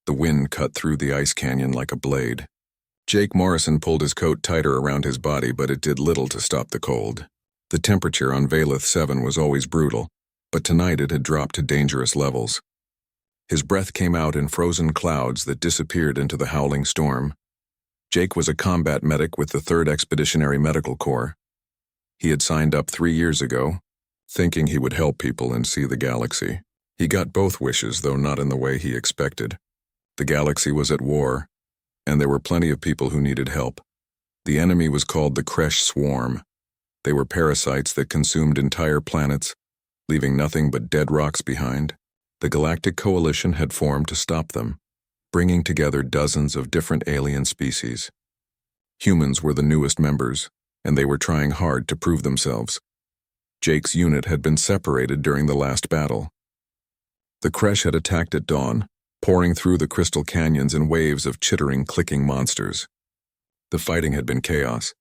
The wind cut through the ice canyon like a blade. Jake Morrison pulled his coat tighter around his body, but it did little to stop the cold. The temperature on Valeth 7 was always brutal, but tonight it had dropped to dangerous levels. His breath came out in frozen clouds that disappeared into the howling storm. Jake was a combat medic with the 3rd Expeditionary Medical Corps. He had signed up 3 years ago, thinking he would help people and see the galaxy. He got both wishes, though not in the way he expected. The galaxy was at war, and there were plenty of people who needed help. The enemy was called the Kresh Swarm. They were parasites that consumed entire planets, leaving nothing but dead rocks behind. The Galactic Coalition had formed to stop them, bringing together dozens of different alien species. Humans were the newest members, and they were trying hard to prove themselves. Jake's unit had been separated during the last battle. The Kresh had attacked at dawn, pouring through the crystal canyons in waves of chittering, clicking monsters. The fighting had been chaos.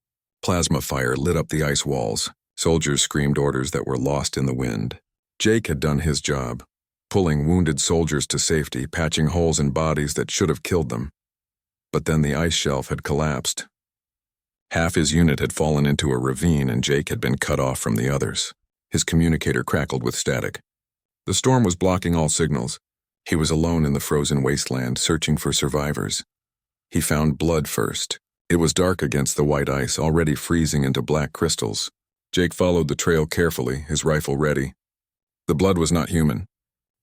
Plasma fire lit up the ice walls. Soldiers screamed orders that were lost in the wind. Jake had done his job, pulling wounded soldiers to safety, patching holes in bodies that should have killed them. But then the ice shelf had collapsed. Half his unit had fallen into a ravine, and Jake had been cut off from the others. His communicator crackled with static. The storm was blocking all signals. He was alone in the frozen wasteland, searching for survivors. He found blood first. It was dark against the white ice, already freezing into black crystals. Jake followed the trail carefully, his rifle ready. The blood was not human.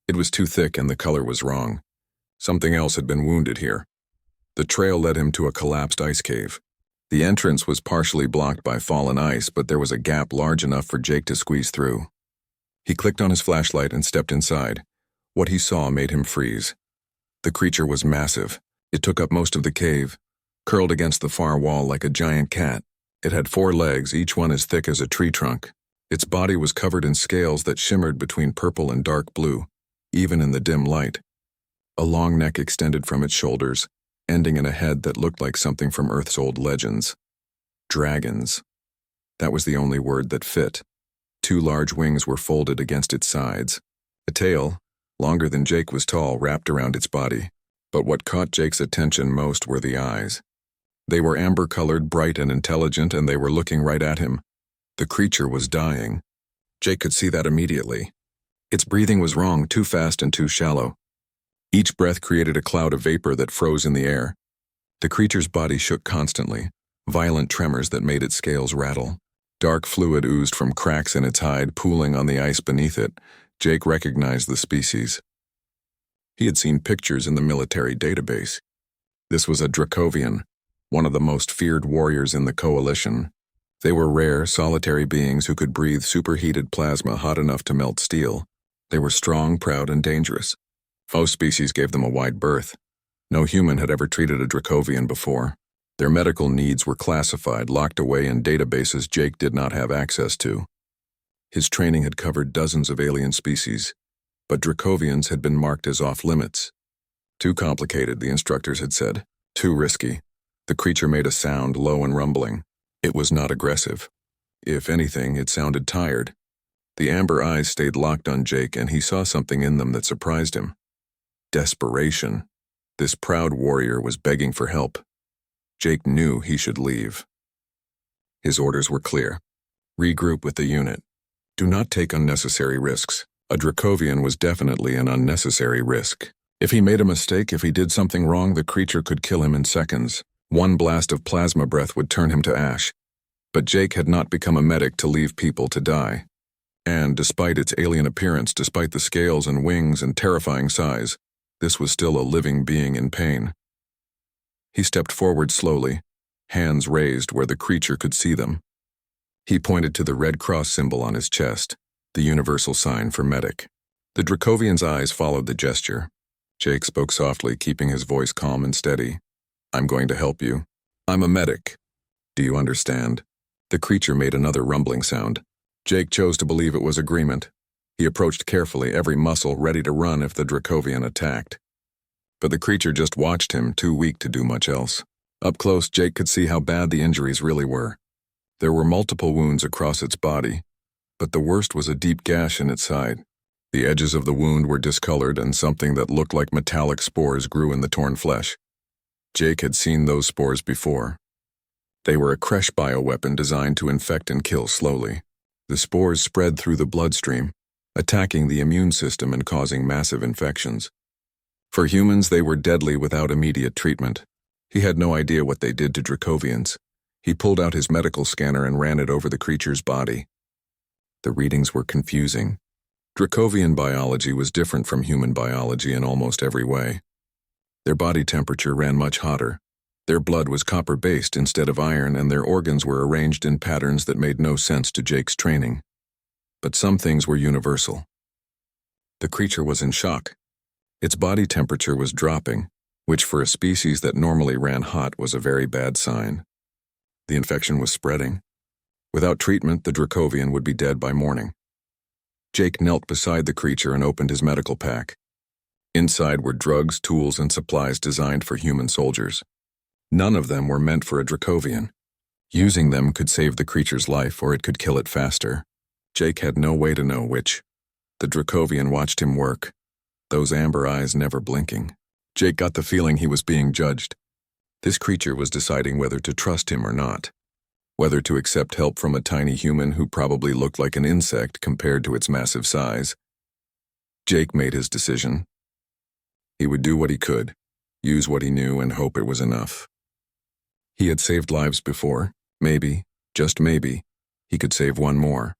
It was too thick and the color was wrong. Something else had been wounded here. The trail led him to a collapsed ice cave. The entrance was partially blocked by fallen ice, but there was a gap large enough for Jake to squeeze through. He clicked on his flashlight and stepped inside. What he saw made him freeze. The creature was massive. It took up most of the cave, curled against the far wall like a giant cat. It had 4 legs, each one as thick as a tree trunk. Its body was covered in scales that shimmered between purple and dark blue, even in the dim light. A long neck extended from its shoulders, ending in a head that looked like something from Earth's old legends. Dragons. That was the only word that fit. 2 large wings were folded against its sides. A tail, longer than Jake was tall, wrapped around its body. But what caught Jake's attention most were the eyes. They were amber-colored, bright and intelligent, and they were looking right at him. The creature was dying. Jake could see that immediately. Its breathing was wrong, too fast and too shallow. Each breath created a cloud of vapor that froze in the air. The creature's body shook constantly, violent tremors that made its scales rattle. Dark fluid oozed from cracks in its hide, pooling on the ice beneath it. Jake recognized the species. He had seen pictures in the military database. This was a Dracovian, one of the most feared warriors in the Coalition. They were rare, solitary beings who could breathe superheated plasma hot enough to melt steel. They were strong, proud, and dangerous. Most species gave them a wide berth. No human had ever treated a Dracovian before. Their medical needs were classified, locked away in databases Jake did not have access to. His training had covered dozens of alien species, but Dracovians had been marked as off-limits. Too complicated, the instructors had said. Too risky. The creature made a sound, low and rumbling. It was not aggressive. If anything, it sounded tired. The amber eyes stayed locked on Jake, and he saw something in them that surprised him. Desperation. This proud warrior was begging for help. Jake knew he should leave. His orders were clear. Regroup with the unit. Do not take unnecessary risks. A Dracovian was definitely an unnecessary risk. If he made a mistake, if he did something wrong, the creature could kill him in seconds. One blast of plasma breath would turn him to ash. But Jake had not become a medic to leave people to die. And despite its alien appearance, despite the scales and wings and terrifying size, this was still a living being in pain. He stepped forward slowly, hands raised where the creature could see them. He pointed to the Red Cross symbol on his chest, the universal sign for medic. The Dracovian's eyes followed the gesture. Jake spoke softly, keeping his voice calm and steady. I'm going to help you. I'm a medic. Do you understand? The creature made another rumbling sound. Jake chose to believe it was agreement. He approached carefully, every muscle ready to run if the Dracovian attacked. But the creature just watched him, too weak to do much else. Up close, Jake could see how bad the injuries really were. There were multiple wounds across its body, but the worst was a deep gash in its side. The edges of the wound were discolored and something that looked like metallic spores grew in the torn flesh. Jake had seen those spores before. They were a Kresh bioweapon designed to infect and kill slowly. The spores spread through the bloodstream, attacking the immune system and causing massive infections. For humans, they were deadly without immediate treatment. He had no idea what they did to Dracovians. He pulled out his medical scanner and ran it over the creature's body. The readings were confusing. Dracovian biology was different from human biology in almost every way. Their body temperature ran much hotter. Their blood was copper-based instead of iron, and their organs were arranged in patterns that made no sense to Jake's training. But some things were universal. The creature was in shock. Its body temperature was dropping, which for a species that normally ran hot was a very bad sign. The infection was spreading. Without treatment, the Dracovian would be dead by morning. Jake knelt beside the creature and opened his medical pack. Inside were drugs, tools, and supplies designed for human soldiers. None of them were meant for a Dracovian. Using them could save the creature's life, or it could kill it faster. Jake had no way to know which. The Dracovian watched him work, those amber eyes never blinking. Jake got the feeling he was being judged. This creature was deciding whether to trust him or not, whether to accept help from a tiny human who probably looked like an insect compared to its massive size. Jake made his decision. He would do what he could, use what he knew, and hope it was enough. He had saved lives before. Maybe, just maybe, he could save one more.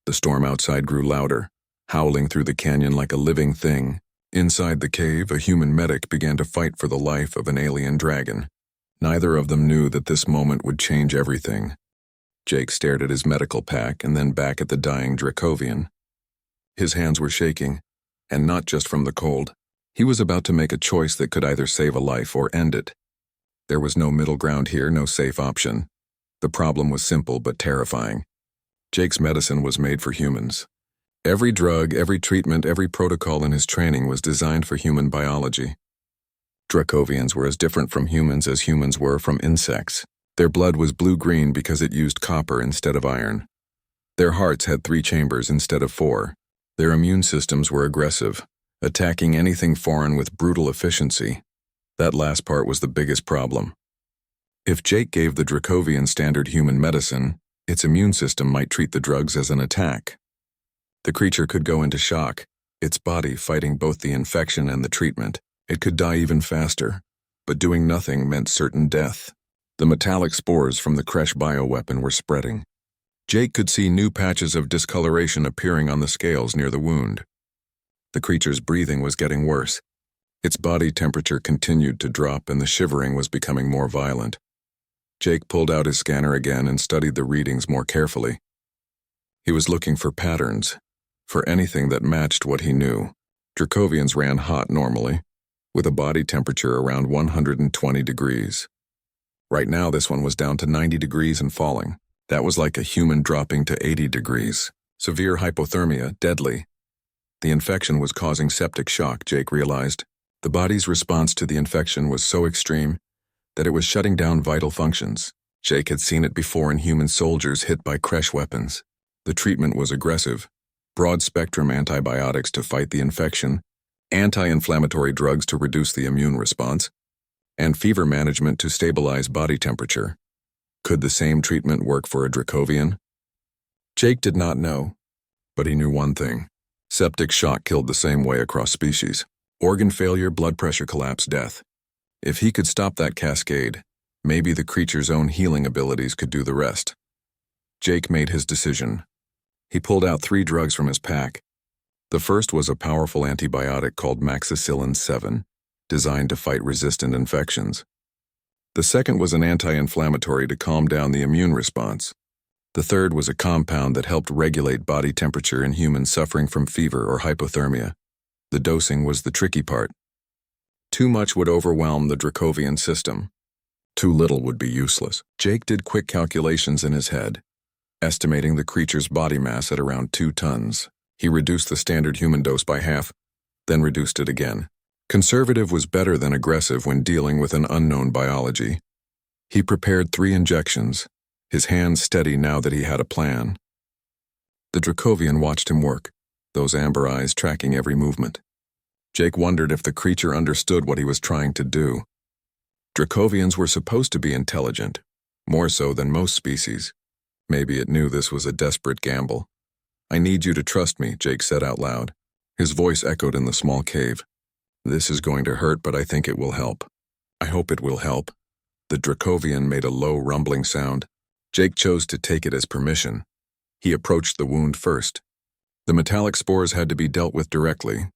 The storm outside grew louder, howling through the canyon like a living thing. Inside the cave, a human medic began to fight for the life of an alien dragon. Neither of them knew that this moment would change everything. Jake stared at his medical pack and then back at the dying Dracovian. His hands were shaking, and not just from the cold. He was about to make a choice that could either save a life or end it. There was no middle ground here, no safe option. The problem was simple but terrifying. Jake's medicine was made for humans. Every drug, every treatment, every protocol in his training was designed for human biology. Dracovians were as different from humans as humans were from insects. Their blood was blue-green because it used copper instead of iron. Their hearts had 3 chambers instead of 4. Their immune systems were aggressive, attacking anything foreign with brutal efficiency. That last part was the biggest problem. If Jake gave the Dracovian standard human medicine, its immune system might treat the drugs as an attack. The creature could go into shock, its body fighting both the infection and the treatment. It could die even faster, but doing nothing meant certain death. The metallic spores from the Kresh bioweapon were spreading. Jake could see new patches of discoloration appearing on the scales near the wound. The creature's breathing was getting worse. Its body temperature continued to drop and the shivering was becoming more violent. Jake pulled out his scanner again and studied the readings more carefully. He was looking for patterns, for anything that matched what he knew. Dracovians ran hot normally, with a body temperature around 120 degrees. Right now, this one was down to 90 degrees and falling. That was like a human dropping to 80 degrees. Severe hypothermia, deadly. The infection was causing septic shock, Jake realized. The body's response to the infection was so extreme that it was shutting down vital functions. Jake had seen it before in human soldiers hit by Kresh weapons. The treatment was aggressive. Broad-spectrum antibiotics to fight the infection, anti-inflammatory drugs to reduce the immune response, and fever management to stabilize body temperature. Could the same treatment work for a Dracovian? Jake did not know, but he knew one thing. Septic shock killed the same way across species. Organ failure, blood pressure collapse, death. If he could stop that cascade, maybe the creature's own healing abilities could do the rest. Jake made his decision. He pulled out 3 drugs from his pack. The first was a powerful antibiotic called Maxicillin 7, designed to fight resistant infections. The second was an anti-inflammatory to calm down the immune response. The third was a compound that helped regulate body temperature in humans suffering from fever or hypothermia. The dosing was the tricky part. Too much would overwhelm the Dracovian system. Too little would be useless. Jake did quick calculations in his head, estimating the creature's body mass at around 2 tons. He reduced the standard human dose by half, then reduced it again. Conservative was better than aggressive when dealing with an unknown biology. He prepared 3 injections, his hands steady now that he had a plan. The Dracovian watched him work. those amber eyes tracking every movement. Jake wondered if the creature understood what he was trying to do. Dracovians were supposed to be intelligent, more so than most species. Maybe it knew this was a desperate gamble. "I need you to trust me," Jake said out loud. His voice echoed in the small cave. "This is going to hurt, but I think it will help." "I hope it will help." The Dracovian made a low, rumbling sound. Jake chose to take it as permission. He approached the wound first. The metallic spores had to be dealt with directly.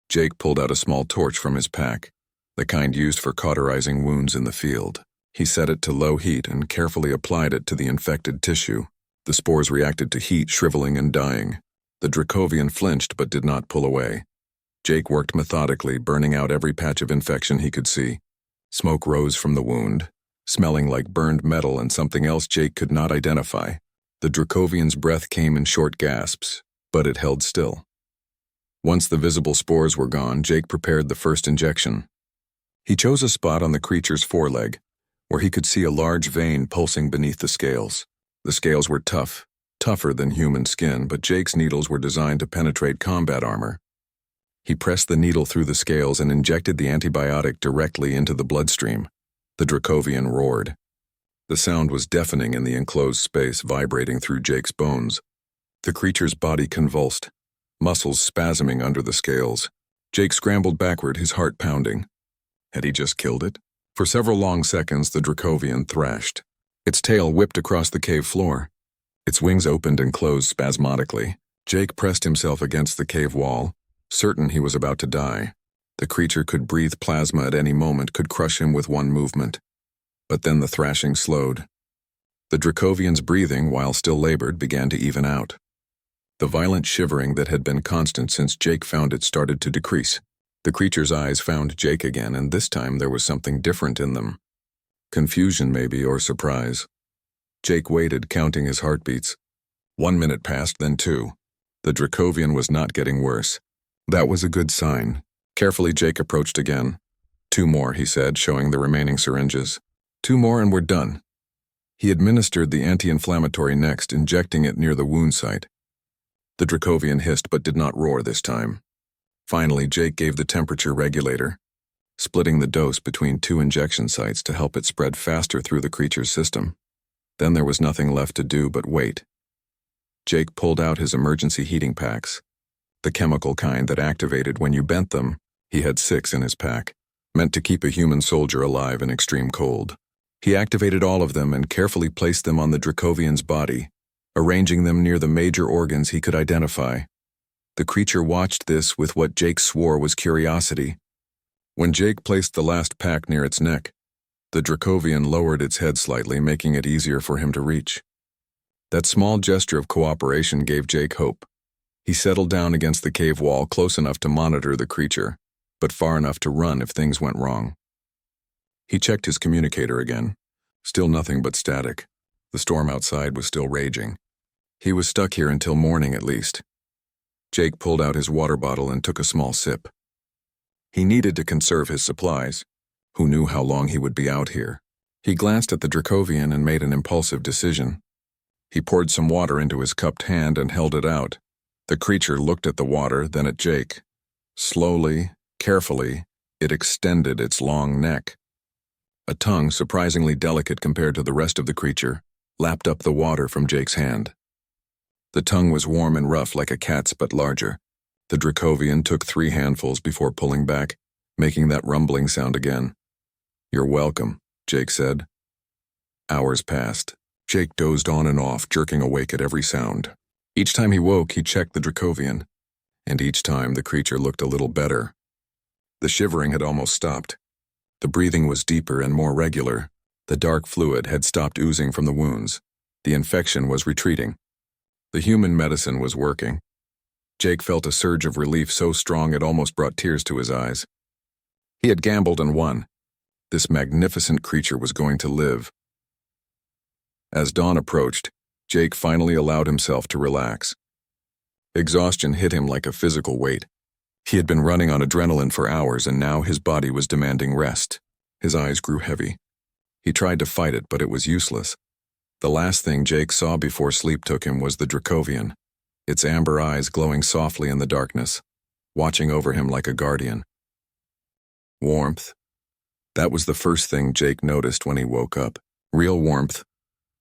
Jake pulled out a small torch from his pack, the kind used for cauterizing wounds in the field. He set it to low heat and carefully applied it to the infected tissue. The spores reacted to heat, shriveling and dying. The Dracovian flinched but did not pull away. Jake worked methodically, burning out every patch of infection he could see. Smoke rose from the wound, smelling like burned metal and something else Jake could not identify. The Dracovian's breath came in short gasps, but it held still. Once the visible spores were gone, Jake prepared the first injection. He chose a spot on the creature's foreleg, where he could see a large vein pulsing beneath the scales. The scales were tough, tougher than human skin, but Jake's needles were designed to penetrate combat armor. He pressed the needle through the scales and injected the antibiotic directly into the bloodstream. The Dracovian roared. The sound was deafening in the enclosed space, vibrating through Jake's bones. The creature's body convulsed, muscles spasming under the scales. Jake scrambled backward, his heart pounding. Had he just killed it? For several long seconds, the Dracovian thrashed. Its tail whipped across the cave floor. Its wings opened and closed spasmodically. Jake pressed himself against the cave wall, certain he was about to die. The creature could breathe plasma at any moment, could crush him with one movement. But then the thrashing slowed. The Dracovian's breathing, while still labored, began to even out. The violent shivering that had been constant since Jake found it started to decrease. The creature's eyes found Jake again, and this time there was something different in them. Confusion, maybe, or surprise. Jake waited, counting his heartbeats. 1 minute passed, then 2. The Dracovian was not getting worse. That was a good sign. Carefully, Jake approached again. 2 more, he said, showing the remaining syringes. 2 more and we're done. He administered the anti-inflammatory next, injecting it near the wound site. The Dracovian hissed but did not roar this time. Finally, Jake gave the temperature regulator, splitting the dose between 2 injection sites to help it spread faster through the creature's system. Then there was nothing left to do but wait. Jake pulled out his emergency heating packs, the chemical kind that activated when you bent them. He had 6 in his pack, meant to keep a human soldier alive in extreme cold. He activated all of them and carefully placed them on the Dracovian's body, arranging them near the major organs he could identify. The creature watched this with what Jake swore was curiosity. When Jake placed the last pack near its neck, the Dracovian lowered its head slightly, making it easier for him to reach. That small gesture of cooperation gave Jake hope. He settled down against the cave wall, close enough to monitor the creature, but far enough to run if things went wrong. He checked his communicator again. Still nothing but static. The storm outside was still raging. He was stuck here until morning at least. Jake pulled out his water bottle and took a small sip. He needed to conserve his supplies. Who knew how long he would be out here? He glanced at the Dracovian and made an impulsive decision. He poured some water into his cupped hand and held it out. The creature looked at the water, then at Jake. Slowly, carefully, it extended its long neck. A tongue, surprisingly delicate compared to the rest of the creature, lapped up the water from Jake's hand. The tongue was warm and rough like a cat's but larger. The Dracovian took 3 handfuls before pulling back, making that rumbling sound again. "You're welcome," Jake said. Hours passed. Jake dozed on and off, jerking awake at every sound. Each time he woke, he checked the Dracovian, and each time the creature looked a little better. The shivering had almost stopped. The breathing was deeper and more regular. The dark fluid had stopped oozing from the wounds. The infection was retreating. The human medicine was working. Jake felt a surge of relief so strong it almost brought tears to his eyes. He had gambled and won. This magnificent creature was going to live. As dawn approached, Jake finally allowed himself to relax. Exhaustion hit him like a physical weight. He had been running on adrenaline for hours, and now his body was demanding rest. His eyes grew heavy. He tried to fight it, but it was useless. The last thing Jake saw before sleep took him was the Dracovian. its amber eyes glowing softly in the darkness, watching over him like a guardian. Warmth. That was the first thing Jake noticed when he woke up. Real warmth,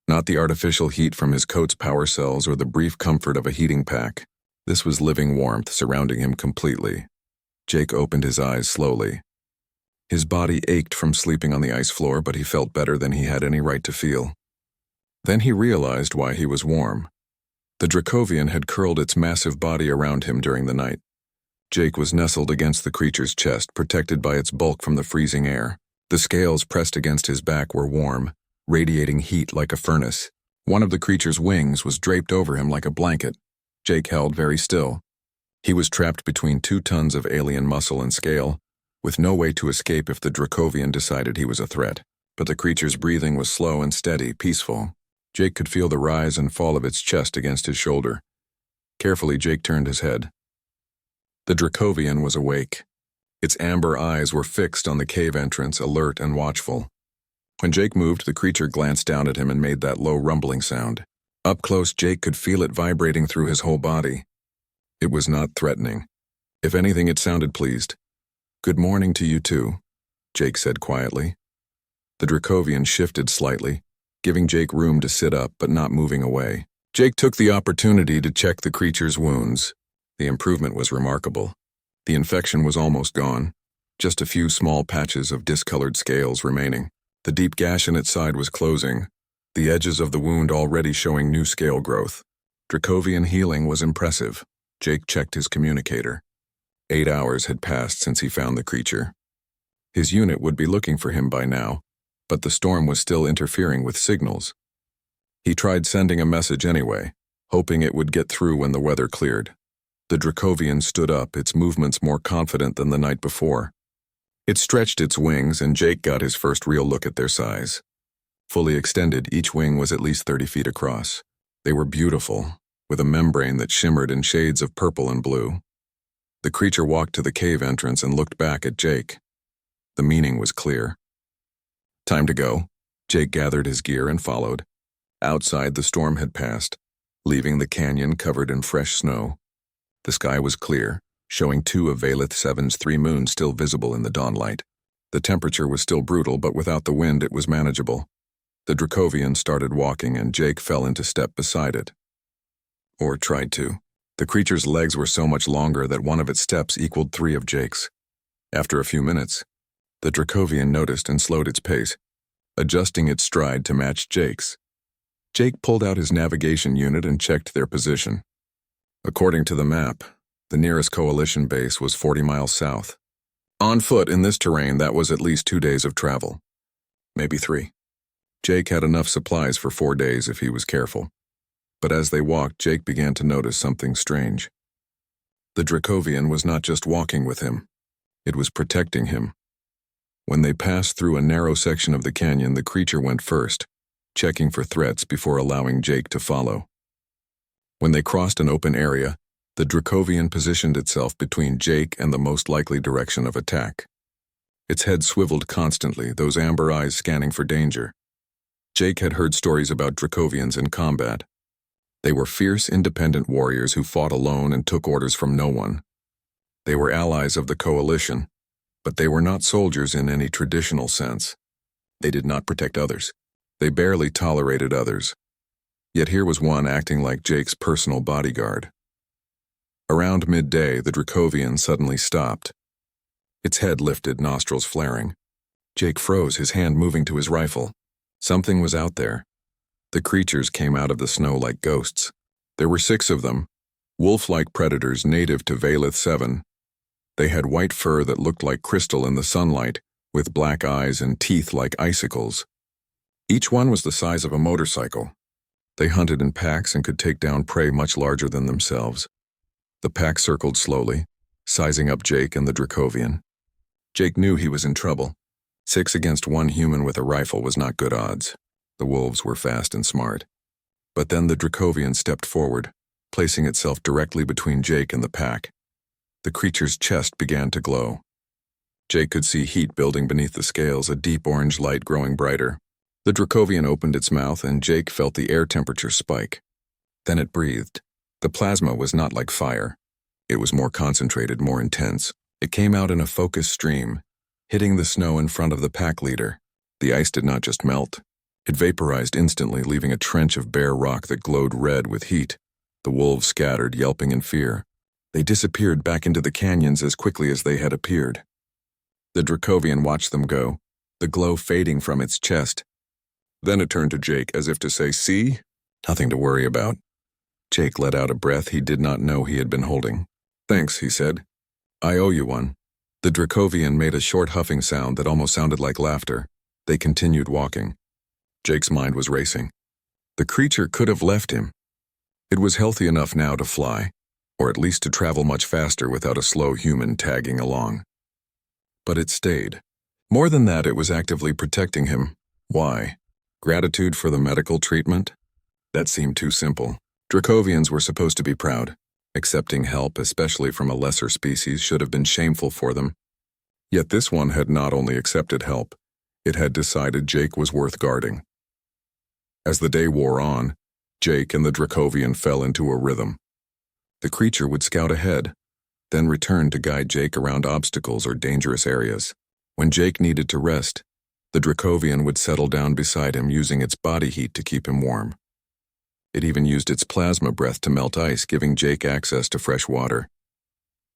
not the artificial heat from his coat's power cells or the brief comfort of a heating pack. This was living warmth surrounding him completely. Jake opened his eyes slowly. His body ached from sleeping on the ice floor, but he felt better than he had any right to feel. Then he realized why he was warm. The Dracovian had curled its massive body around him during the night. Jake was nestled against the creature's chest, protected by its bulk from the freezing air. The scales pressed against his back were warm, radiating heat like a furnace. One of the creature's wings was draped over him like a blanket. Jake held very still. He was trapped between 2 tons of alien muscle and scale, with no way to escape if the Dracovian decided he was a threat. But the creature's breathing was slow and steady, peaceful. Jake could feel the rise and fall of its chest against his shoulder. Carefully, Jake turned his head. The Dracovian was awake. Its amber eyes were fixed on the cave entrance, alert and watchful. When Jake moved, the creature glanced down at him and made that low rumbling sound. Up close, Jake could feel it vibrating through his whole body. It was not threatening. If anything, it sounded pleased. "Good morning to you too," Jake said quietly. The Dracovian shifted slightly, giving Jake room to sit up but not moving away. Jake took the opportunity to check the creature's wounds. The improvement was remarkable. The infection was almost gone, just a few small patches of discolored scales remaining. The deep gash in its side was closing, the edges of the wound already showing new scale growth. Dracovian healing was impressive. Jake checked his communicator. 8 hours had passed since he found the creature. His unit would be looking for him by now, but the storm was still interfering with signals. He tried sending a message anyway, hoping it would get through when the weather cleared. The Dracovian stood up, its movements more confident than the night before. It stretched its wings, and Jake got his first real look at their size. Fully extended, each wing was at least 30 feet across. They were beautiful, with a membrane that shimmered in shades of purple and blue. The creature walked to the cave entrance and looked back at Jake. The meaning was clear. Time to go. Jake gathered his gear and followed. Outside, the storm had passed, leaving the canyon covered in fresh snow. The sky was clear, showing 2 of Valeth 7's 3 moons still visible in the dawnlight. The temperature was still brutal, but without the wind it was manageable. The Dracovian started walking, and Jake fell into step beside it. Or tried to. The creature's legs were so much longer that one of its steps equaled 3 of Jake's. After a few minutes, the Dracovian noticed and slowed its pace, adjusting its stride to match Jake's. Jake pulled out his navigation unit and checked their position. According to the map, the nearest coalition base was 40 miles south. On foot in this terrain, that was at least 2 days of travel. Maybe 3. Jake had enough supplies for 4 days if he was careful. But as they walked, Jake began to notice something strange. The Dracovian was not just walking with him. It was protecting him. When they passed through a narrow section of the canyon, the creature went first, checking for threats before allowing Jake to follow. When they crossed an open area, the Dracovian positioned itself between Jake and the most likely direction of attack. Its head swiveled constantly, those amber eyes scanning for danger. Jake had heard stories about Dracovians in combat. They were fierce, independent warriors who fought alone and took orders from no one. They were allies of the coalition, but they were not soldiers in any traditional sense. They did not protect others. They barely tolerated others. Yet here was one acting like Jake's personal bodyguard. Around midday, the Dracovian suddenly stopped. Its head lifted, nostrils flaring. Jake froze, his hand moving to his rifle. Something was out there. The creatures came out of the snow like ghosts. There were 6 of them, wolf-like predators native to Valeth 7. They had white fur that looked like crystal in the sunlight, with black eyes and teeth like icicles. Each one was the size of a motorcycle. They hunted in packs and could take down prey much larger than themselves. The pack circled slowly, sizing up Jake and the Dracovian. Jake knew he was in trouble. 6 against 1 human with a rifle was not good odds. The wolves were fast and smart. But then the Dracovian stepped forward, placing itself directly between Jake and the pack. The creature's chest began to glow. Jake could see heat building beneath the scales, a deep orange light growing brighter. The Dracovian opened its mouth, and Jake felt the air temperature spike. Then it breathed. The plasma was not like fire. It was more concentrated, more intense. It came out in a focused stream, hitting the snow in front of the pack leader. The ice did not just melt. It vaporized instantly, leaving a trench of bare rock that glowed red with heat. The wolves scattered, yelping in fear. They disappeared back into the canyons as quickly as they had appeared. The Dracovian watched them go, the glow fading from its chest. Then it turned to Jake as if to say, "See? Nothing to worry about." Jake let out a breath he did not know he had been holding. "Thanks," he said. "I owe you one." The Dracovian made a short huffing sound that almost sounded like laughter. They continued walking. Jake's mind was racing. The creature could have left him. It was healthy enough now to fly, or at least to travel much faster without a slow human tagging along. But it stayed. More than that, it was actively protecting him. Why? Gratitude for the medical treatment? That seemed too simple. Dracovians were supposed to be proud. Accepting help, especially from a lesser species, should have been shameful for them. Yet this one had not only accepted help, it had decided Jake was worth guarding. As the day wore on, Jake and the Dracovian fell into a rhythm. The creature would scout ahead, then return to guide Jake around obstacles or dangerous areas. When Jake needed to rest, the Dracovian would settle down beside him, using its body heat to keep him warm. It even used its plasma breath to melt ice, giving Jake access to fresh water.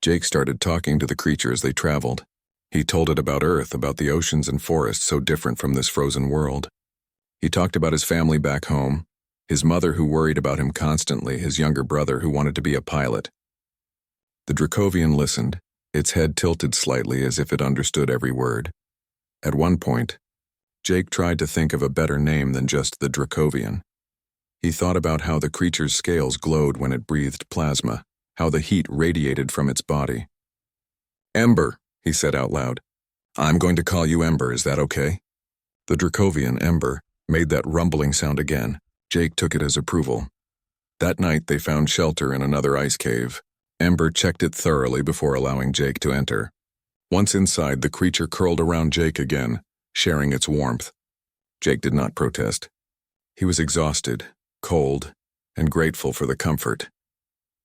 Jake started talking to the creature as they traveled. He told it about Earth, about the oceans and forests so different from this frozen world. He talked about his family back home, his mother who worried about him constantly, his younger brother who wanted to be a pilot. The Dracovian listened, its head tilted slightly as if it understood every word. At one point, Jake tried to think of a better name than just the Dracovian. He thought about how the creature's scales glowed when it breathed plasma, how the heat radiated from its body. "Ember," he said out loud. "I'm going to call you Ember, is that okay?" The Dracovian, Ember, made that rumbling sound again. Jake took it as approval. That night they found shelter in another ice cave. Ember checked it thoroughly before allowing Jake to enter. Once inside, the creature curled around Jake again, sharing its warmth. Jake did not protest. He was exhausted, cold, and grateful for the comfort.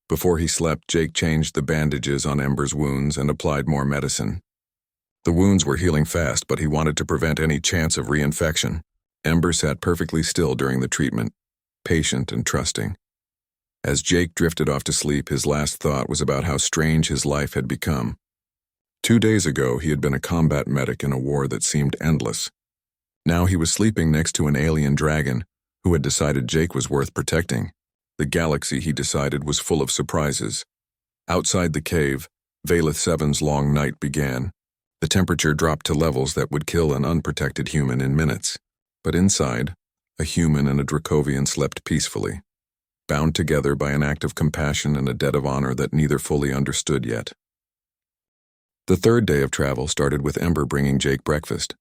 Before he slept, Jake changed the bandages on Ember's wounds and applied more medicine. The wounds were healing fast, but he wanted to prevent any chance of reinfection. Ember sat perfectly still during the treatment, patient and trusting. As Jake drifted off to sleep, his last thought was about how strange his life had become. 2 days ago, he had been a combat medic in a war that seemed endless. Now he was sleeping next to an alien dragon who had decided Jake was worth protecting. The galaxy, he decided, was full of surprises. Outside the cave, Valeth 7's long night began. The temperature dropped to levels that would kill an unprotected human in minutes. But inside, a human and a Dracovian slept peacefully, bound together by an act of compassion and a debt of honor that neither fully understood yet. The third day of travel started with Ember bringing Jake breakfast.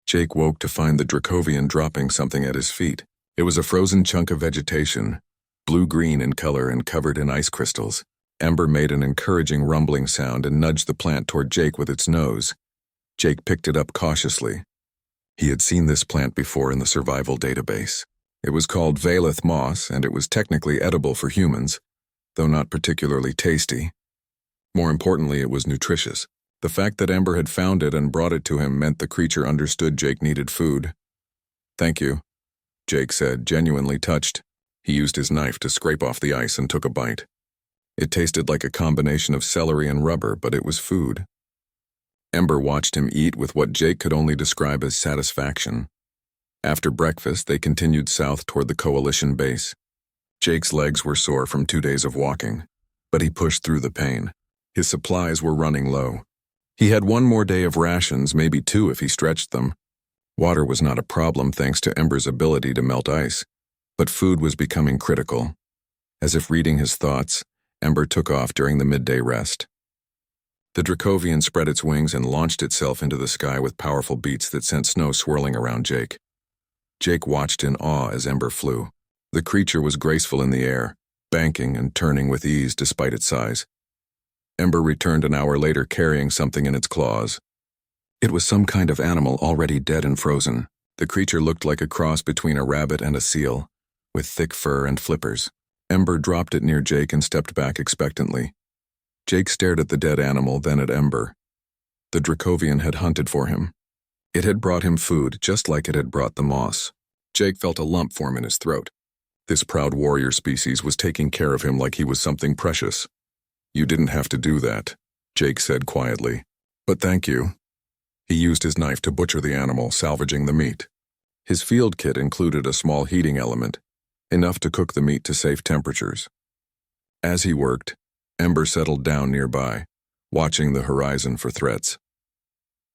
Jake woke to find the Dracovian dropping something at his feet. It was a frozen chunk of vegetation, blue-green in color and covered in ice crystals. Ember made an encouraging rumbling sound and nudged the plant toward Jake with its nose. Jake picked it up cautiously. He had seen this plant before in the survival database. It was called Valeth moss, and it was technically edible for humans, though not particularly tasty. More importantly, it was nutritious. The fact that Ember had found it and brought it to him meant the creature understood Jake needed food. "Thank you," Jake said, genuinely touched. He used his knife to scrape off the ice and took a bite. It tasted like a combination of celery and rubber, but it was food. Ember watched him eat with what Jake could only describe as satisfaction. After breakfast, they continued south toward the Coalition base. Jake's legs were sore from 2 days of walking, but he pushed through the pain. His supplies were running low. He had 1 more day of rations, maybe 2 if he stretched them. Water was not a problem thanks to Ember's ability to melt ice, but food was becoming critical. As if reading his thoughts, Ember took off during the midday rest. The Dracovian spread its wings and launched itself into the sky with powerful beats that sent snow swirling around Jake. Jake watched in awe as Ember flew. The creature was graceful in the air, banking and turning with ease despite its size. Ember returned an hour later carrying something in its claws. It was some kind of animal already dead and frozen. The creature looked like a cross between a rabbit and a seal, with thick fur and flippers. Ember dropped it near Jake and stepped back expectantly. Jake stared at the dead animal, then at Ember. The Dracovian had hunted for him. It had brought him food, just like it had brought the moss. Jake felt a lump form in his throat. This proud warrior species was taking care of him like he was something precious. "You didn't have to do that," Jake said quietly. "But thank you." He used his knife to butcher the animal, salvaging the meat. His field kit included a small heating element, enough to cook the meat to safe temperatures. As he worked, Ember settled down nearby, watching the horizon for threats.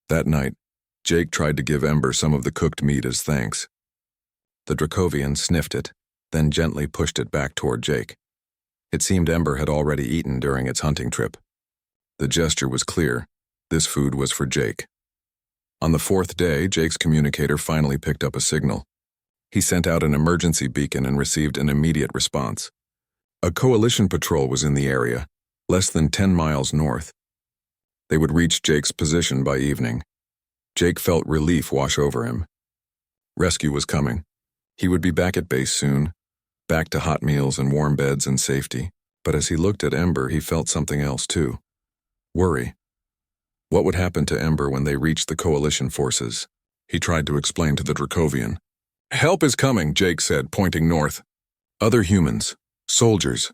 That night, Jake tried to give Ember some of the cooked meat as thanks. The Dracovian sniffed it, then gently pushed it back toward Jake. It seemed Ember had already eaten during its hunting trip. The gesture was clear. This food was for Jake. On the fourth day, Jake's communicator finally picked up a signal. He sent out an emergency beacon and received an immediate response. A coalition patrol was in the area, less than 10 miles north. They would reach Jake's position by evening. Jake felt relief wash over him. Rescue was coming. He would be back at base soon, back to hot meals and warm beds and safety. But as he looked at Ember, he felt something else too. Worry. What would happen to Ember when they reached the coalition forces? He tried to explain to the Dracovian. "Help is coming," Jake said, pointing north. "Other humans. Soldiers.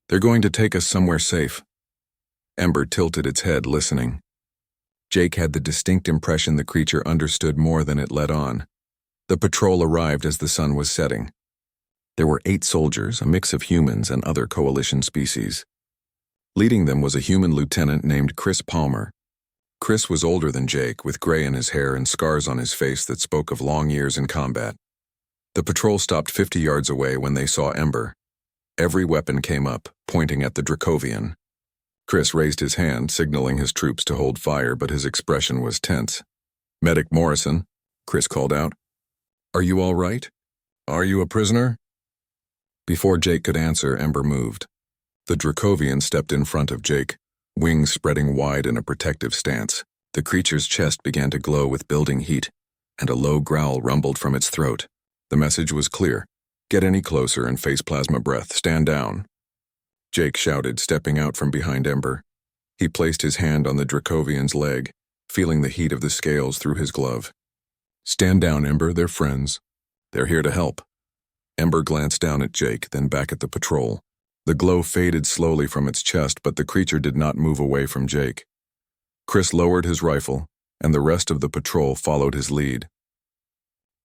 They're going to take us somewhere safe." Ember tilted its head, listening. Jake had the distinct impression the creature understood more than it let on. The patrol arrived as the sun was setting. There were 8 soldiers, a mix of humans and other coalition species. Leading them was a human lieutenant named Chris Palmer. Chris was older than Jake, with gray in his hair and scars on his face that spoke of long years in combat. The patrol stopped 50 yards away when they saw Ember. Every weapon came up, pointing at the Dracovian. Chris raised his hand, signaling his troops to hold fire, but his expression was tense. "Medic Morrison," Chris called out. "Are you all right? Are you a prisoner?" Before Jake could answer, Ember moved. The Dracovian stepped in front of Jake, wings spreading wide in a protective stance. The creature's chest began to glow with building heat, and a low growl rumbled from its throat. The message was clear. "Get any closer and face plasma breath. Stand down." Jake shouted, stepping out from behind Ember. He placed his hand on the Dracovian's leg, feeling the heat of the scales through his glove. "Stand down, Ember. They're friends. They're here to help." Ember glanced down at Jake, then back at the patrol. The glow faded slowly from its chest, but the creature did not move away from Jake. Chris lowered his rifle, and the rest of the patrol followed his lead.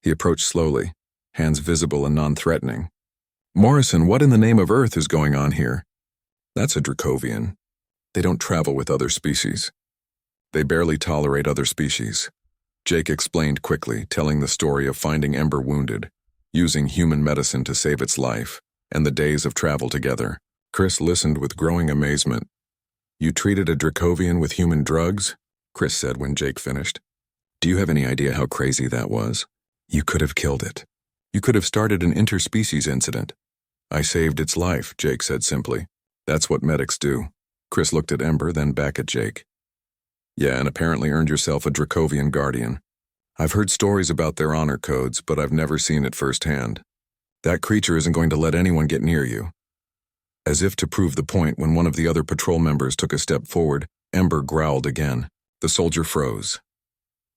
He approached slowly, hands visible and non-threatening. "Morrison, what in the name of Earth is going on here?" "That's a Dracovian. They don't travel with other species. They barely tolerate other species." Jake explained quickly, telling the story of finding Ember wounded, using human medicine to save its life, and the days of travel together. Chris listened with growing amazement. "You treated a Dracovian with human drugs?" Chris said when Jake finished. "Do you have any idea how crazy that was? You could have killed it. You could have started an interspecies incident." "I saved its life," Jake said simply. "That's what medics do." Chris looked at Ember, then back at Jake. "Yeah, and apparently earned yourself a Dracovian guardian. I've heard stories about their honor codes, but I've never seen it firsthand. That creature isn't going to let anyone get near you." As if to prove the point, when one of the other patrol members took a step forward, Ember growled again. The soldier froze.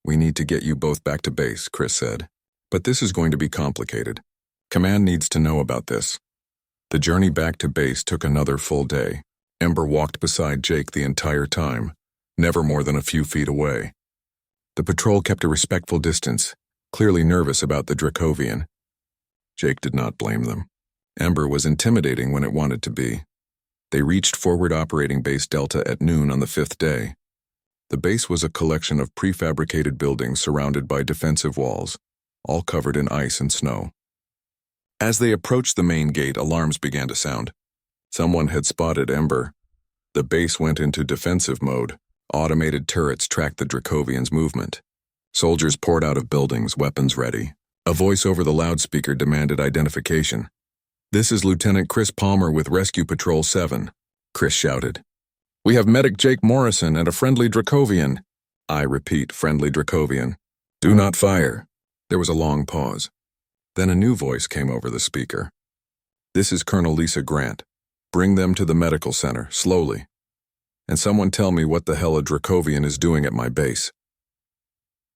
"We need to get you both back to base," Chris said. "But this is going to be complicated. Command needs to know about this." The journey back to base took another full day. Ember walked beside Jake the entire time, never more than a few feet away. The patrol kept a respectful distance, clearly nervous about the Dracovian. Jake did not blame them. Ember was intimidating when it wanted to be. They reached Forward Operating Base Delta at noon on the 5th day. The base was a collection of prefabricated buildings surrounded by defensive walls, all covered in ice and snow. As they approached the main gate, alarms began to sound. Someone had spotted Ember. The base went into defensive mode. Automated turrets tracked the Dracovian's movement. Soldiers poured out of buildings, weapons ready. A voice over the loudspeaker demanded identification. "This is Lieutenant Chris Palmer with Rescue Patrol 7, Chris shouted. "We have Medic Jake Morrison and a friendly Dracovian." "I repeat, friendly Dracovian. Do not fire." There was a long pause. Then a new voice came over the speaker. This is Colonel Lisa Grant. Bring them to the medical center, slowly. And someone tell me what the hell a Dracovian is doing at my base."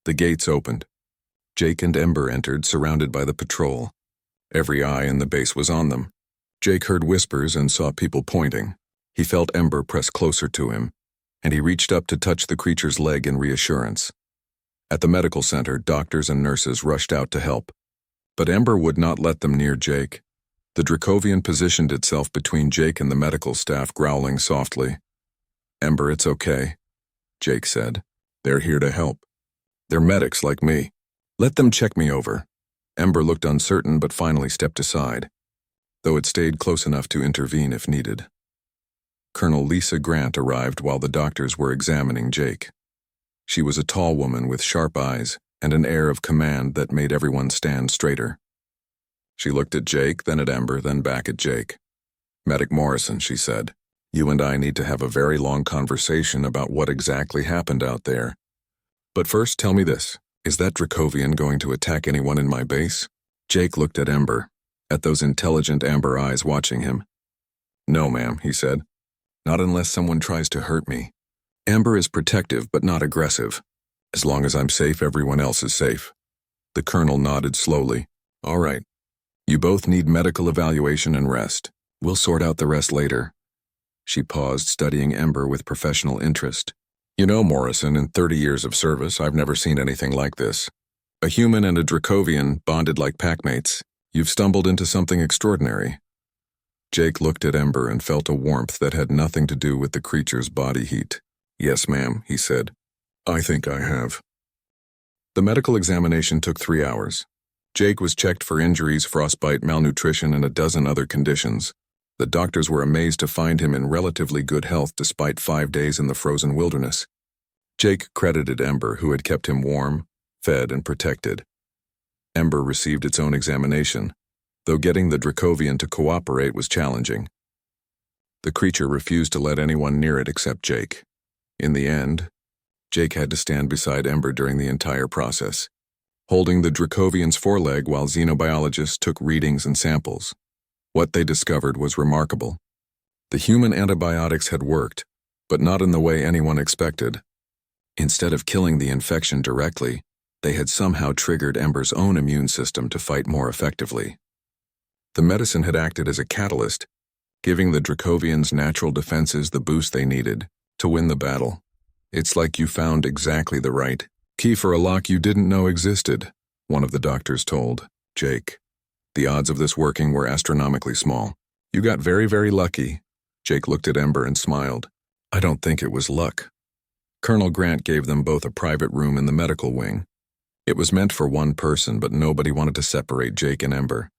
The gates opened. Jake and Ember entered, surrounded by the patrol. Every eye in the base was on them. Jake heard whispers and saw people pointing. He felt Ember press closer to him, and he reached up to touch the creature's leg in reassurance. At the medical center, doctors and nurses rushed out to help. But Ember would not let them near Jake. The Dracovian positioned itself between Jake and the medical staff, growling softly. "Ember, it's okay," Jake said. "They're here to help. They're medics like me. Let them check me over." Ember looked uncertain but finally stepped aside, though it stayed close enough to intervene if needed. Colonel Lisa Grant arrived while the doctors were examining Jake. She was a tall woman with sharp eyes and an air of command that made everyone stand straighter. She looked at Jake, then at Ember, then back at Jake. "Medic Morrison," she said, "you and I need to have a very long conversation about what exactly happened out there. But first, tell me this. Is that Dracovian going to attack anyone in my base?" Jake looked at Ember, at those intelligent amber eyes watching him. "No, ma'am," he said. "Not unless someone tries to hurt me. Ember is protective but not aggressive. As long as I'm safe, everyone else is safe." The colonel nodded slowly. "All right. You both need medical evaluation and rest. We'll sort out the rest later." She paused, studying Ember with professional interest. "You know, Morrison, in 30 years of service, I've never seen anything like this. A human and a Dracovian bonded like packmates. You've stumbled into something extraordinary." Jake looked at Ember and felt a warmth that had nothing to do with the creature's body heat. "Yes, ma'am," he said. "I think I have." The medical examination took 3 hours. Jake was checked for injuries, frostbite, malnutrition, and a dozen other conditions. The doctors were amazed to find him in relatively good health despite 5 days in the frozen wilderness. Jake credited Ember, who had kept him warm, fed, and protected. Ember received its own examination, though getting the Dracovian to cooperate was challenging. The creature refused to let anyone near it except Jake. In the end, Jake had to stand beside Ember during the entire process, holding the Dracovian's foreleg while xenobiologists took readings and samples. What they discovered was remarkable. The human antibiotics had worked, but not in the way anyone expected. Instead of killing the infection directly, they had somehow triggered Ember's own immune system to fight more effectively. The medicine had acted as a catalyst, giving the Dracovians' natural defenses the boost they needed to win the battle. "It's like you found exactly the right key for a lock you didn't know existed," one of the doctors told Jake. "The odds of this working were astronomically small. You got very, very lucky." Jake looked at Ember and smiled. "I don't think it was luck." Colonel Grant gave them both a private room in the medical wing. It was meant for one person, but nobody wanted to separate Jake and Ember.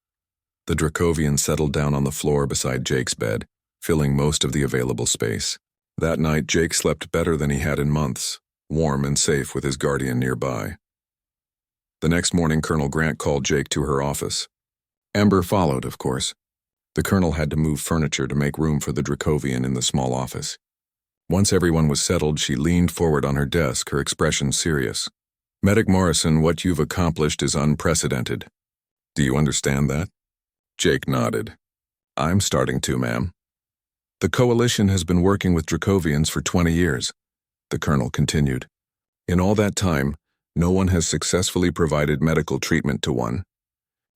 The Dracovian settled down on the floor beside Jake's bed, filling most of the available space. That night, Jake slept better than he had in months, warm and safe with his guardian nearby. The next morning, Colonel Grant called Jake to her office. Ember followed, of course. The colonel had to move furniture to make room for the Dracovian in the small office. Once everyone was settled, she leaned forward on her desk, her expression serious. "Medic Morrison, what you've accomplished is unprecedented. Do you understand that?" Jake nodded. "I'm starting to, ma'am." "The coalition has been working with Dracovians for 20 years, the colonel continued. "In all that time, no one has successfully provided medical treatment to one.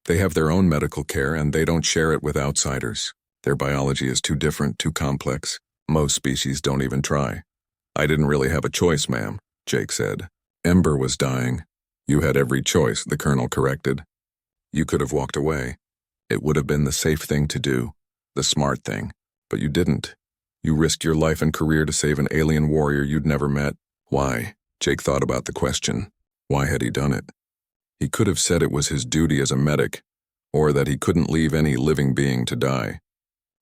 They have their own medical care and they don't share it with outsiders. Their biology is too different, too complex. Most species don't even try." "I didn't really have a choice, ma'am," Jake said. "Ember was dying." "You had every choice," the colonel corrected. "You could have walked away. It would have been the safe thing to do, the smart thing. But you didn't. You risked your life and career to save an alien warrior you'd never met." "Why?" Jake thought about the question. Why had he done it? He could have said it was his duty as a medic, or that he couldn't leave any living being to die.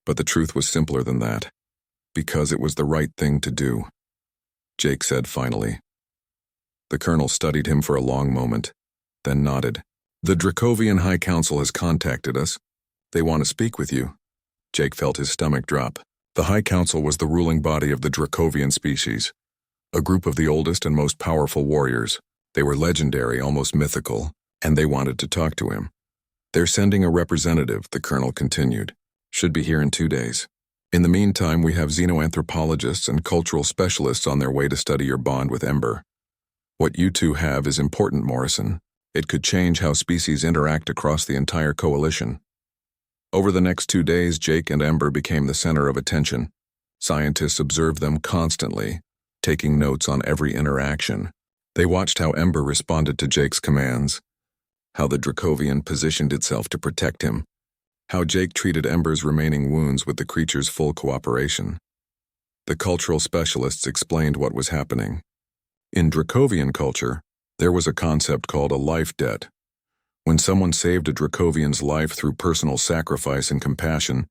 But the truth was simpler than that. Because it was the right thing to do, Jake said finally. The colonel studied him for a long moment, then nodded. "The Dracovian High Council has contacted us. They want to speak with you." Jake felt his stomach drop. The High Council was the ruling body of the Dracovian species, a group of the oldest and most powerful warriors. They were legendary, almost mythical, and they wanted to talk to him. "They're sending a representative," the colonel continued. Should be here in 2 days. In the meantime, we have xenoanthropologists and cultural specialists on their way to study your bond with Ember. What you two have is important, Morrison. It could change how species interact across the entire coalition. Over the next 2 days, Jake and Ember became the center of attention. Scientists observed them constantly, taking notes on every interaction. They watched how Ember responded to Jake's commands, how the Dracovian positioned itself to protect him, how Jake treated Ember's remaining wounds with the creature's full cooperation. The cultural specialists explained what was happening. In Dracovian culture, there was a concept called a life debt. When someone saved a Dracovian's life through personal sacrifice and compassion,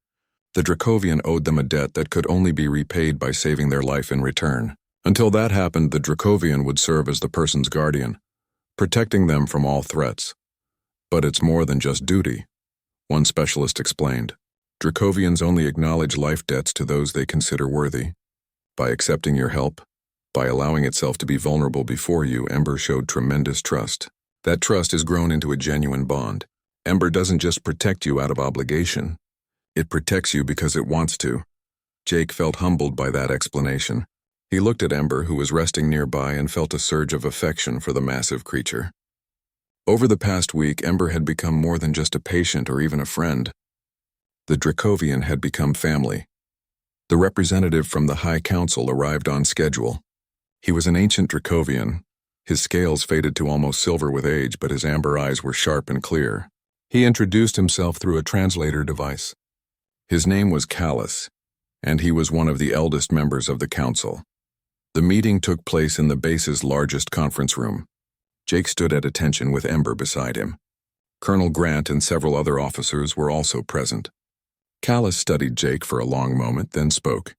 the Dracovian owed them a debt that could only be repaid by saving their life in return. Until that happened, the Dracovian would serve as the person's guardian, protecting them from all threats. But it's more than just duty. One specialist explained, Dracovians only acknowledge life debts to those they consider worthy. By accepting your help, by allowing itself to be vulnerable before you, Ember showed tremendous trust. That trust has grown into a genuine bond. Ember doesn't just protect you out of obligation. It protects you because it wants to. Jake felt humbled by that explanation. He looked at Ember, who was resting nearby, and felt a surge of affection for the massive creature. Over the past week, Ember had become more than just a patient or even a friend. The Dracovian had become family. The representative from the High Council arrived on schedule. He was an ancient Dracovian. His scales faded to almost silver with age, but his amber eyes were sharp and clear. He introduced himself through a translator device. His name was Callus, and he was one of the eldest members of the council. The meeting took place in the base's largest conference room. Jake stood at attention with Ember beside him. Colonel Grant and several other officers were also present. Callus studied Jake for a long moment, then spoke.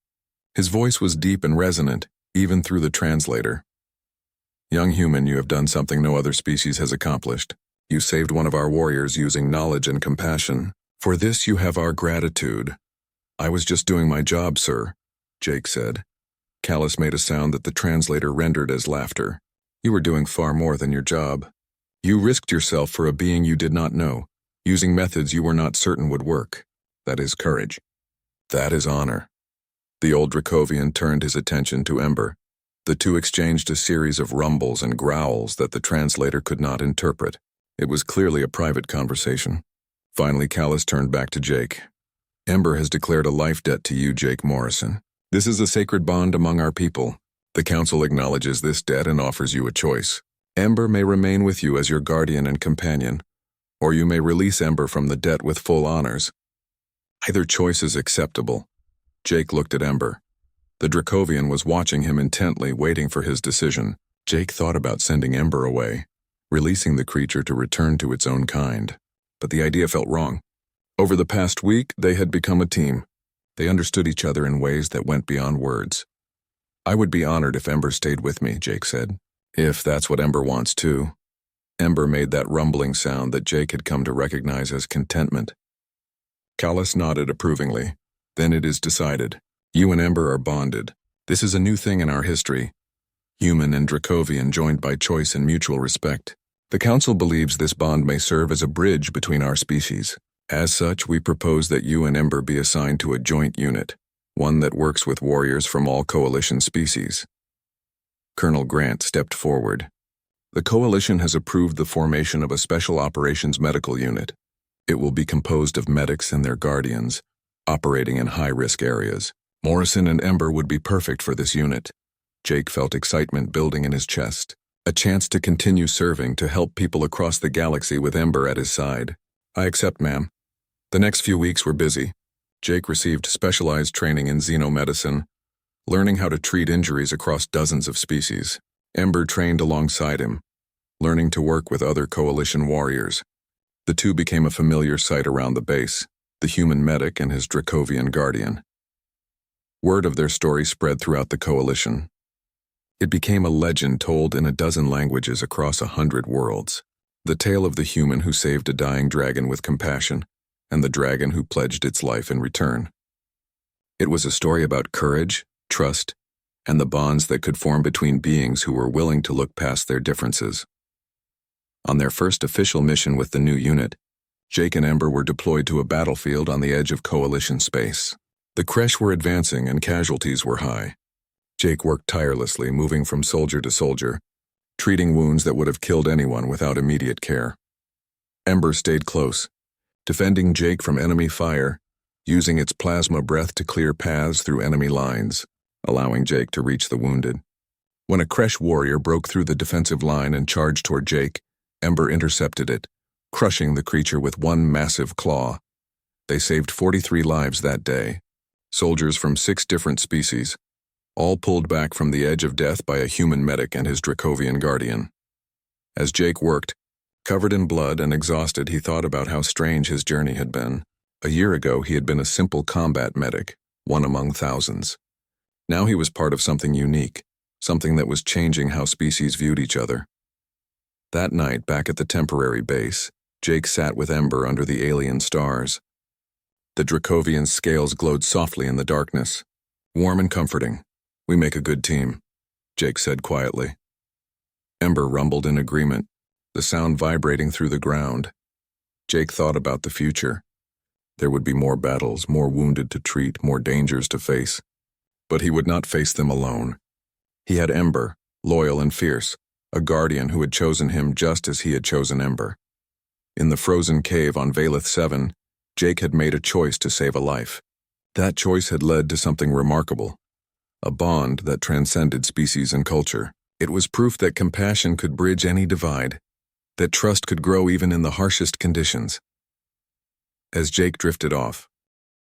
His voice was deep and resonant, even through the translator. Young human, you have done something no other species has accomplished. You saved one of our warriors using knowledge and compassion. For this you have our gratitude. I was just doing my job, sir, Jake said. Callus made a sound that the translator rendered as laughter. You were doing far more than your job. You risked yourself for a being you did not know, using methods you were not certain would work. That is courage. That is honor. The old Dracovian turned his attention to Ember. The two exchanged a series of rumbles and growls that the translator could not interpret. It was clearly a private conversation. Finally, Callus turned back to Jake. Ember has declared a life debt to you, Jake Morrison. This is a sacred bond among our people. The council acknowledges this debt and offers you a choice. Ember may remain with you as your guardian and companion, or you may release Ember from the debt with full honors. Either choice is acceptable. Jake looked at Ember. The Dracovian was watching him intently, waiting for his decision. Jake thought about sending Ember away, releasing the creature to return to its own kind. But the idea felt wrong. Over the past week, they had become a team. They understood each other in ways that went beyond words. I would be honored if Ember stayed with me, Jake said. If that's what Ember wants too. Ember made that rumbling sound that Jake had come to recognize as contentment. Callus nodded approvingly. Then it is decided. You and Ember are bonded. This is a new thing in our history. Human and Dracovian joined by choice and mutual respect. The Council believes this bond may serve as a bridge between our species. As such, we propose that you and Ember be assigned to a joint unit, one that works with warriors from all Coalition species. Colonel Grant stepped forward. The Coalition has approved the formation of a Special Operations Medical Unit. It will be composed of medics and their guardians, operating in high-risk areas. Morrison and Ember would be perfect for this unit. Jake felt excitement building in his chest. A chance to continue serving to help people across the galaxy with Ember at his side. I accept, ma'am. The next few weeks were busy. Jake received specialized training in xenomedicine, learning how to treat injuries across dozens of species. Ember trained alongside him, learning to work with other Coalition warriors. The two became a familiar sight around the base, the human medic and his Dracovian guardian. Word of their story spread throughout the Coalition. It became a legend told in a dozen languages across 100 worlds. The tale of the human who saved a dying dragon with compassion, and the dragon who pledged its life in return. It was a story about courage, trust, and the bonds that could form between beings who were willing to look past their differences. On their first official mission with the new unit, Jake and Ember were deployed to a battlefield on the edge of Coalition space. The Kresh were advancing and casualties were high. Jake worked tirelessly, moving from soldier to soldier, treating wounds that would have killed anyone without immediate care. Ember stayed close, defending Jake from enemy fire, using its plasma breath to clear paths through enemy lines, allowing Jake to reach the wounded. When a Kresh warrior broke through the defensive line and charged toward Jake, Ember intercepted it, crushing the creature with one massive claw. They saved 43 lives that day. Soldiers from 6 different species, all pulled back from the edge of death by a human medic and his Dracovian guardian. As Jake worked, covered in blood and exhausted, he thought about how strange his journey had been. A year ago, he had been a simple combat medic, one among thousands. Now he was part of something unique, something that was changing how species viewed each other. That night, back at the temporary base, Jake sat with Ember under the alien stars. The Dracovian scales glowed softly in the darkness. Warm and comforting. "We make a good team," Jake said quietly. Ember rumbled in agreement, the sound vibrating through the ground. Jake thought about the future. There would be more battles, more wounded to treat, more dangers to face. But he would not face them alone. He had Ember, loyal and fierce, a guardian who had chosen him just as he had chosen Ember. In the frozen cave on Valeth 7, Jake had made a choice to save a life. That choice had led to something remarkable, a bond that transcended species and culture. It was proof that compassion could bridge any divide, that trust could grow even in the harshest conditions. As Jake drifted off,